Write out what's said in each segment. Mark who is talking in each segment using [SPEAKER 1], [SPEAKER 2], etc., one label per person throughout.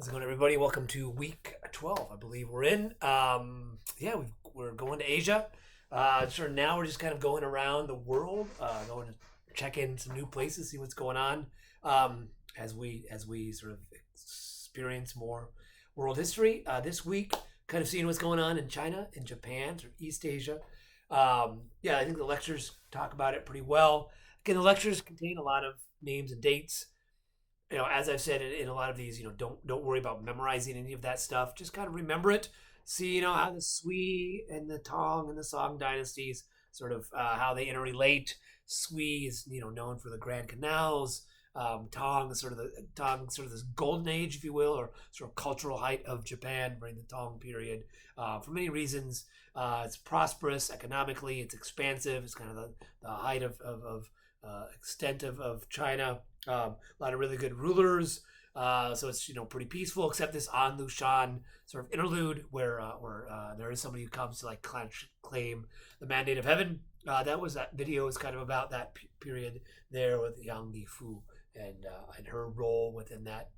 [SPEAKER 1] How's it going, everybody? Welcome to week 12, I believe we're in. We're going to Asia. Now we're just kind of going around the world, going to check in some new places, see what's going on, as we sort of experience more world history. This week, kind of seeing what's going on in China, in Japan, sort of East Asia. I think the lectures talk about it pretty well. Again, the lectures contain a lot of names and dates. As I've said in a lot of these, don't worry about memorizing any of that stuff. Just kind of remember it. See, how the Sui and the Tang and the Song dynasties sort of how they interrelate. Sui is known for the Grand Canals. Tang is sort of this golden age, if you will, or sort of cultural height of Japan during the Tang period. For many reasons, it's prosperous economically. It's expansive. It's kind of the height of extent of China. A lot of really good rulers. So it's pretty peaceful, except this An Lushan sort of interlude where there is somebody who comes to claim the mandate of heaven. That video is kind of about that period there with Yang Gifu and her role within that.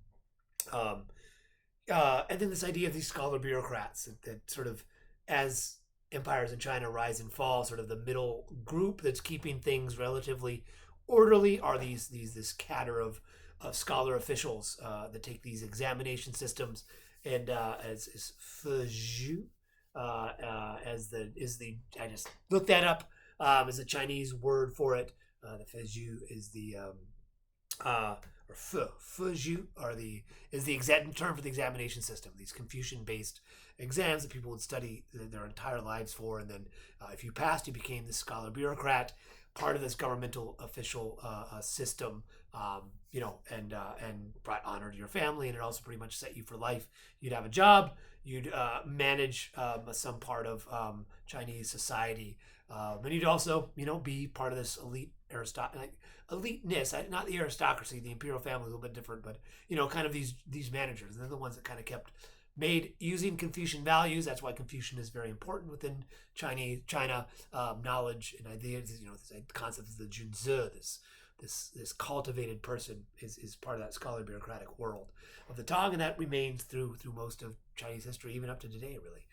[SPEAKER 1] And then this idea of these scholar bureaucrats that sort of, as empires in China rise and fall, sort of the middle group that's keeping things relatively orderly are this cadre of scholar officials that take these examination systems and as Fezhu I just looked that up as a Chinese word for it. The Fezhu is the Fezhu is the exact term for the examination system. These Confucian-based exams that people would study their entire lives for, and then if you passed, you became this scholar bureaucrat, part of this governmental official system, and brought honor to your family, and it also pretty much set you for life. You'd have a job, you'd manage some part of Chinese society, and you'd also, be part of this eliteness, not the aristocracy. The imperial family is a little bit different, but kind of these managers. They're the ones that kind of kept made using Confucian values. That's why Confucian is very important within China. Knowledge and ideas, this concept of the junzi, this cultivated person is part of that scholar bureaucratic world of the Tang, and that remains through most of Chinese history, even up to today. Really,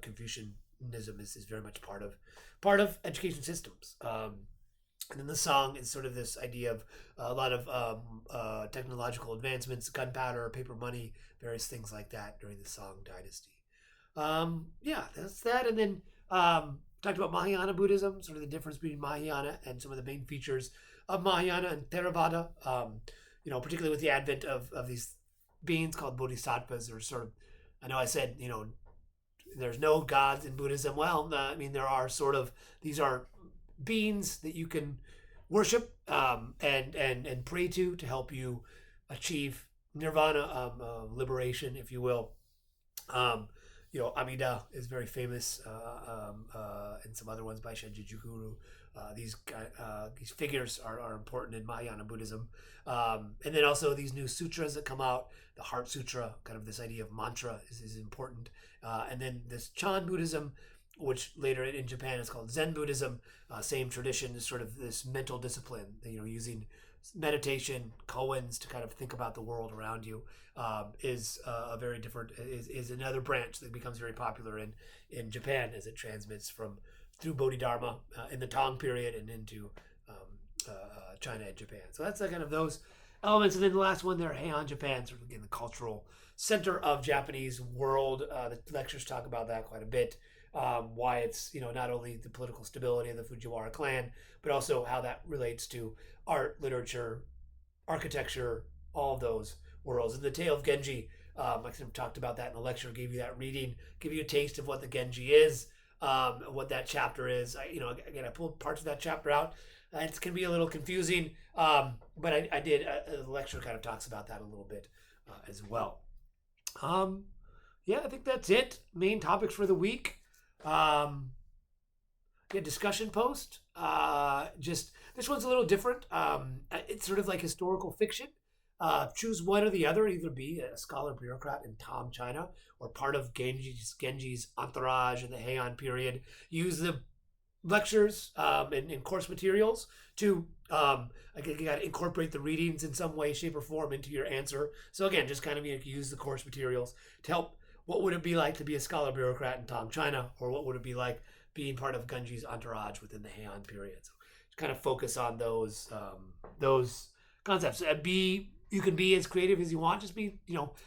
[SPEAKER 1] Confucianism is very much part of education systems. And then the Song is sort of this idea of a lot of technological advancements, gunpowder, paper money, various things like that during the Song dynasty. That's that. And then talked about Mahayana Buddhism, sort of the difference between Mahayana and some of the main features of Mahayana and Theravada. Particularly with the advent of these beings called bodhisattvas, or sort of, I know I said, there's no gods in Buddhism. Well, there are these are beings that you can worship and pray to help you achieve nirvana, liberation, if you will. Amida is very famous, and some other ones by Shenji Guru. These figures are important in Mahayana Buddhism, and then also these new sutras that come out. The Heart Sutra, kind of this idea of mantra, is important, and then this Chan Buddhism, which later in Japan is called Zen Buddhism. Same tradition, is sort of this mental discipline, using meditation, koans to kind of think about the world around you, is a very different, is another branch that becomes very popular in Japan as it transmits through Bodhidharma in the Tang period and into China and Japan. So that's kind of those elements. And then the last one there, Heian Japan, sort of again the cultural center of Japanese world. The lectures talk about that quite a bit. Why it's not only the political stability of the Fujiwara clan, but also how that relates to art, literature, architecture, all of those worlds. And the Tale of Genji, I talked about that in the lecture, gave you that reading, give you a taste of what the Genji is, what that chapter is. I pulled parts of that chapter out. It can be a little confusing, but I did. The lecture kind of talks about that a little bit as well. I think that's it. Main topics for the week. Discussion post. Just this one's a little different. It's sort of like historical fiction. Choose one or the other. Either be a scholar bureaucrat in Tang China or part of Genji's entourage in the Heian period. Use the lectures and course materials to you got to incorporate the readings in some way, shape, or form into your answer. So again, just kind of use the course materials to help. What would it be like to be a scholar bureaucrat in Tang China, or what would it be like being part of Genji's entourage within the Heian period? So just kind of focus on those concepts. And you can be as creative as you want. Just be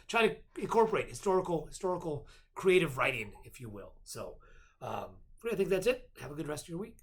[SPEAKER 1] try to incorporate historical creative writing, if you will. So I think that's it. Have a good rest of your week.